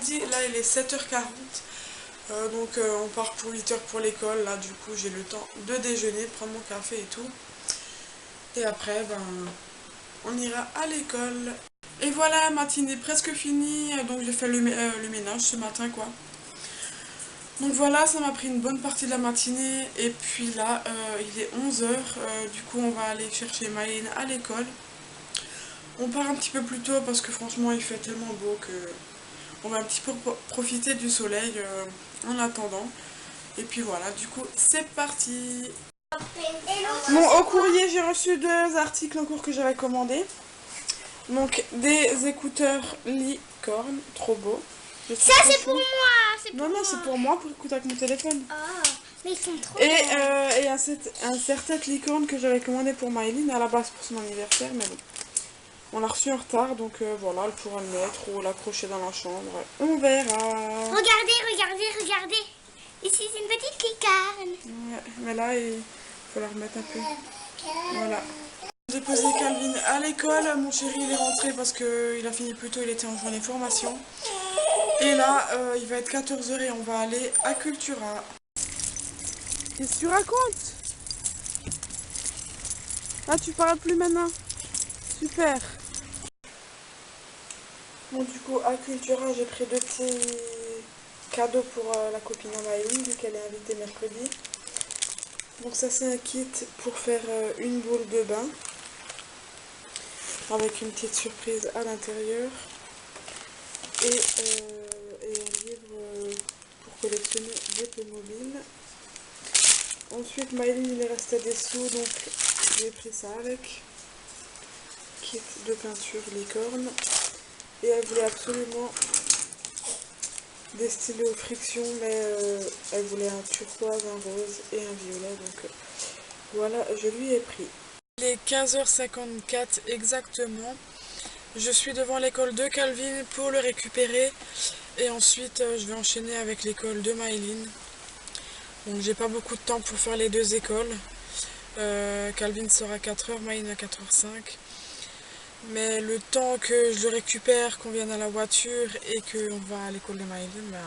mardi, là il est 7h40. Donc on part pour 8h pour l'école. Là du coup j'ai le temps de déjeuner, de prendre mon café et tout. Et après ben on ira à l'école. Et voilà, matinée presque finie. Donc j'ai fait le ménage ce matin quoi. Donc voilà, ça m'a pris une bonne partie de la matinée. Et puis là il est 11h. Du coup on va aller chercher Maëline à l'école. On part un petit peu plus tôt parce que franchement il fait tellement beau que on va un petit peu profiter du soleil en attendant. Et puis voilà, du coup c'est parti. Bon, au courrier j'ai reçu 2 articles en cours que j'avais commandés. Donc des écouteurs licorne, trop beau. Ça c'est pour moi. Non, non, c'est pour moi pour écouter avec mon téléphone. Oh, mais ils sont trop Et un serre-tête licorne que j'avais commandé pour Maëline à la base pour son anniversaire, mais bon. On l'a reçu en retard, donc voilà, elle pourra le mettre ou l'accrocher dans la chambre. On verra. Regardez, regardez, regardez. Ici, c'est une petite licorne. Ouais, mais là, il faut la remettre un peu. Voilà. J'ai posé Calvin à l'école. Mon chéri, il est rentré parce qu'il a fini plus tôt, il était en journée formation. Et là, il va être 14h et on va aller à Cultura. Qu'est-ce que tu racontes? Ah, tu parles plus maintenant? Super. Bon, du coup, à Cultura, j'ai pris 2 petits cadeaux pour la copine à Maëline, vu qu'elle est invitée mercredi. Donc ça, c'est un kit pour faire une boule de bain, avec une petite surprise à l'intérieur. Et un livre pour collectionner des Playmobil. Ensuite, Maëline, il est resté des sous, donc j'ai pris ça avec. Kit de peinture licorne. Et elle voulait absolument des stylos friction, mais elle voulait un turquoise, un rose et un violet. Donc voilà, je lui ai pris. Il est 15h54 exactement. Je suis devant l'école de Calvin pour le récupérer. Et ensuite, je vais enchaîner avec l'école de Maëline. Donc j'ai pas beaucoup de temps pour faire les 2 écoles. Calvin sera à 4h, Maëline à 4h05. Mais le temps que je le récupère, qu'on vienne à la voiture et qu'on va à l'école de Maëline, ben,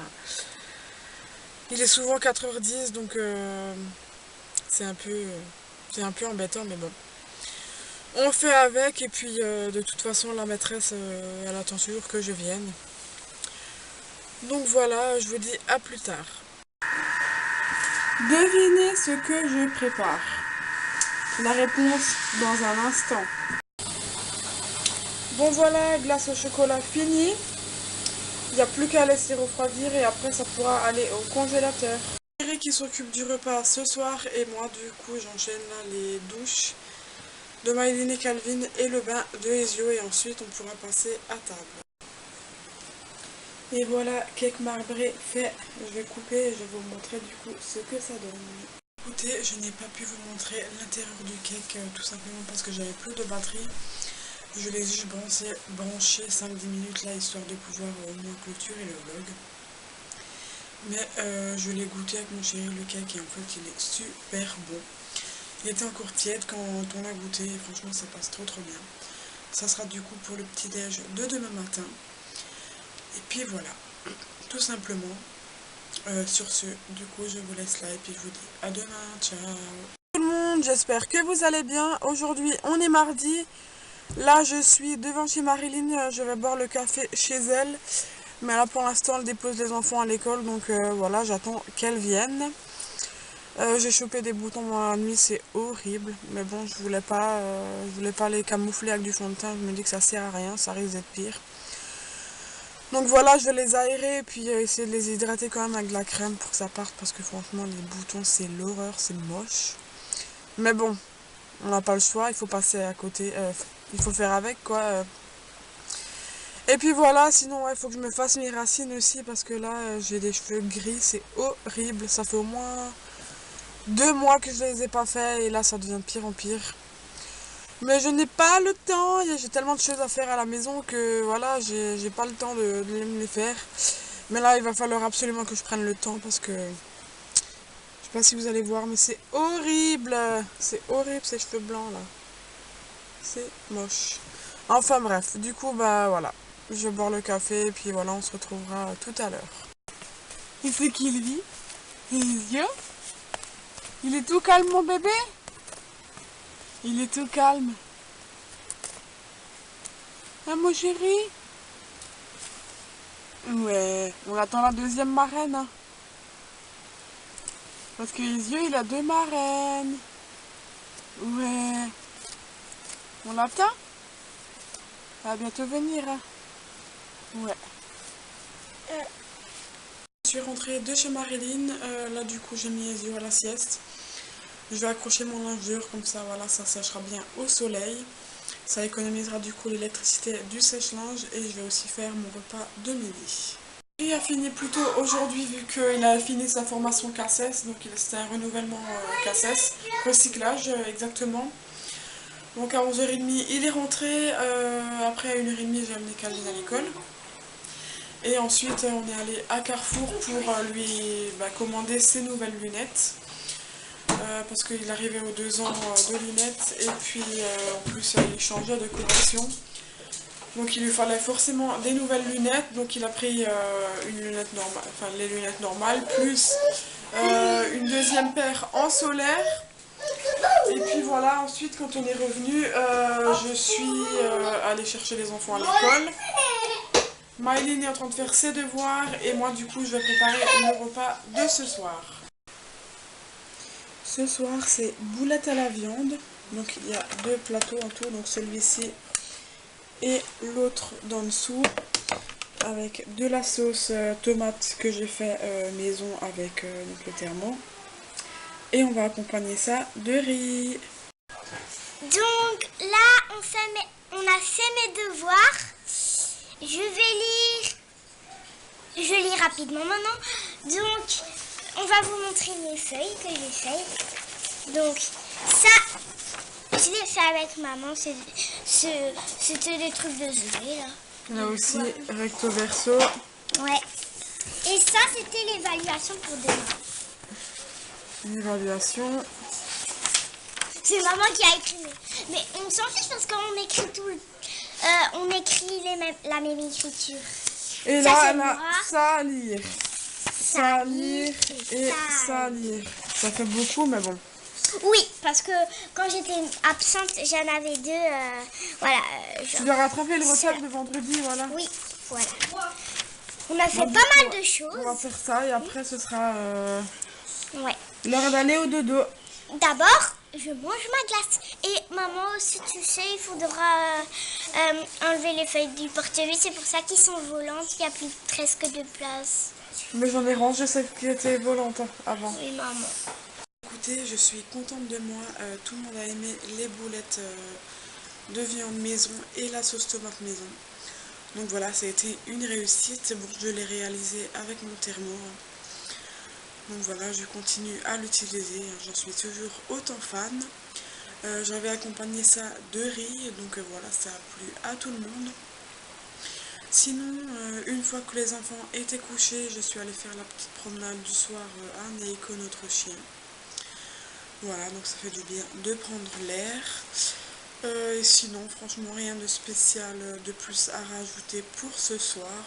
il est souvent 4h10, donc c'est un peu embêtant, mais bon. On fait avec, et puis de toute façon la maîtresse elle attend toujours que je vienne. Donc voilà, je vous dis à plus tard. Devinez ce que je prépare. La réponse dans un instant. Bon voilà, glace au chocolat finie. Il n'y a plus qu'à laisser refroidir et après ça pourra aller au congélateur. Eric qui s'occupe du repas ce soir et moi du coup j'enchaîne là les douches de Maëline et Calvin et le bain de Ezio et ensuite on pourra passer à table. Et voilà, cake marbré fait. Je vais couper et je vais vous montrer du coup ce que ça donne. Écoutez, je n'ai pas pu vous montrer l'intérieur du cake tout simplement parce que j'avais plus de batterie. Je l'ai juste branché 5-10 minutes là histoire de pouvoir au moins clôturer le vlog. Mais je l'ai goûté avec mon chéri le cake et en fait il est super bon. Il était encore tiède quand on l'a goûté et franchement ça passe trop bien. Ça sera du coup pour le petit déj de demain matin. Et puis voilà, tout simplement. Sur ce, du coup je vous laisse là et puis je vous dis à demain, ciao tout le monde, j'espère que vous allez bien. Aujourd'hui on est mardi. Là je suis devant chez Marilyn, je vais boire le café chez elle. Mais là pour l'instant elle dépose les enfants à l'école, donc voilà, j'attends qu'elle vienne. J'ai chopé des boutons dans la nuit, c'est horrible. Mais bon, je voulais pas les camoufler avec du fond de teint, je me dis que ça sert à rien, ça risque d'être pire. Donc voilà, je vais les aérer et puis essayer de les hydrater quand même avec de la crème pour que ça parte. Parce que franchement les boutons c'est l'horreur, c'est moche. Mais bon, on n'a pas le choix, il faut passer à côté, il faut faire avec quoi. Et puis voilà, sinon il faut que je me fasse mes racines aussi parce que là j'ai des cheveux gris, c'est horrible. Ça fait au moins 2 mois que je les ai pas fait et là ça devient de pire en pire. Mais je n'ai pas le temps, j'ai tellement de choses à faire à la maison que voilà, j'ai pas le temps de me les faire. Mais là il va falloir absolument que je prenne le temps parce que je sais pas si vous allez voir mais c'est horrible. C'est horrible ces cheveux blancs là. C'est moche. Enfin bref, du coup bah voilà. je vais boire le café et puis voilà, on se retrouvera tout à l'heure. Et c'est qui lui? Les yeux? Il est tout calme mon bébé? Il est tout calme. Ah mon chéri? Ouais, on attend la deuxième marraine. Hein. Parce que les yeux, il a 2 marraines. Ouais. On l'attend? Elle va bientôt venir. Hein. Ouais. Je suis rentrée de chez Marilyn. Là, du coup, j'ai mis les yeux à la sieste. Je vais accrocher mon linge dur, comme ça, voilà, ça séchera bien au soleil. Ça économisera du coup l'électricité du sèche-linge et je vais aussi faire mon repas de midi. Il a fini plus tôt aujourd'hui vu qu'il a fini sa formation CACES, donc c'était un renouvellement CACES, recyclage exactement. Donc à 11h30 il est rentré, après à 1h30 j'ai amené Calvin à l'école. Et ensuite on est allé à Carrefour pour lui commander ses nouvelles lunettes. Parce qu'il arrivait aux 2 ans de lunettes et puis en plus il changeait de collection. Donc il lui fallait forcément des nouvelles lunettes, donc il a pris une lunette normale, enfin les lunettes normales, plus une deuxième paire en solaire. Et puis voilà, ensuite quand on est revenu, je suis allée chercher les enfants à l'école. Maëlyn est en train de faire ses devoirs et moi du coup je vais préparer le repas de ce soir. Ce soir c'est boulettes à la viande, donc il y a 2 plateaux en tout, donc celui-ci et l'autre d'en dessous avec de la sauce tomate que j'ai fait maison avec donc le thermo et on va accompagner ça de riz. Donc là, on a fait mes devoirs. Je lis rapidement maintenant. Donc, on va vous montrer mes feuilles que j'ai faites. Donc, ça, je l'ai fait avec maman. C'était des trucs de Zoé, là. Là aussi, recto verso. Ouais. Et ça, c'était l'évaluation pour demain. Une évaluation. C'est maman qui a écrit. Mais on s'en fiche parce qu'on écrit on écrit la même écriture. Et ça, là, ça lire. Ça lire et ça lire. Ça fait beaucoup, mais bon. Oui, parce que quand j'étais absente, j'en avais 2. Voilà. Tu dois rattraper le retard de vendredi, voilà. Oui, voilà. On a fait pas mal de choses. On va faire ça et après ce sera Ouais. l'heure d'aller au dodo. D'abord, je mange ma glace. Et maman, si tu sais, il faudra enlever les feuilles du porte-bébé. C'est pour ça qu'ils sont volantes. Il n'y a plus presque de place. Mais j'en ai rangé celles qui étaient volantes avant. Oui, maman. Écoutez, je suis contente de moi. Tout le monde a aimé les boulettes de viande maison et la sauce tomate maison. Donc voilà, ça a été une réussite. Bon, je l'ai réalisé avec mon thermo. Donc voilà, je continue à l'utiliser. J'en suis toujours autant fan. J'avais accompagné ça de riz. Donc voilà, ça a plu à tout le monde. Sinon, une fois que les enfants étaient couchés, je suis allée faire la petite promenade du soir à Neiko, notre chien. Voilà, donc ça fait du bien de prendre l'air. Et sinon, franchement, rien de spécial de plus à rajouter pour ce soir.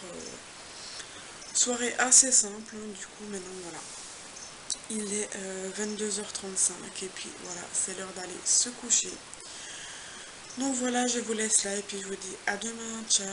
Soirée assez simple, hein, du coup, maintenant, voilà. Il est 22h35 et puis voilà, c'est l'heure d'aller se coucher. Donc voilà, je vous laisse là et puis je vous dis à demain, ciao.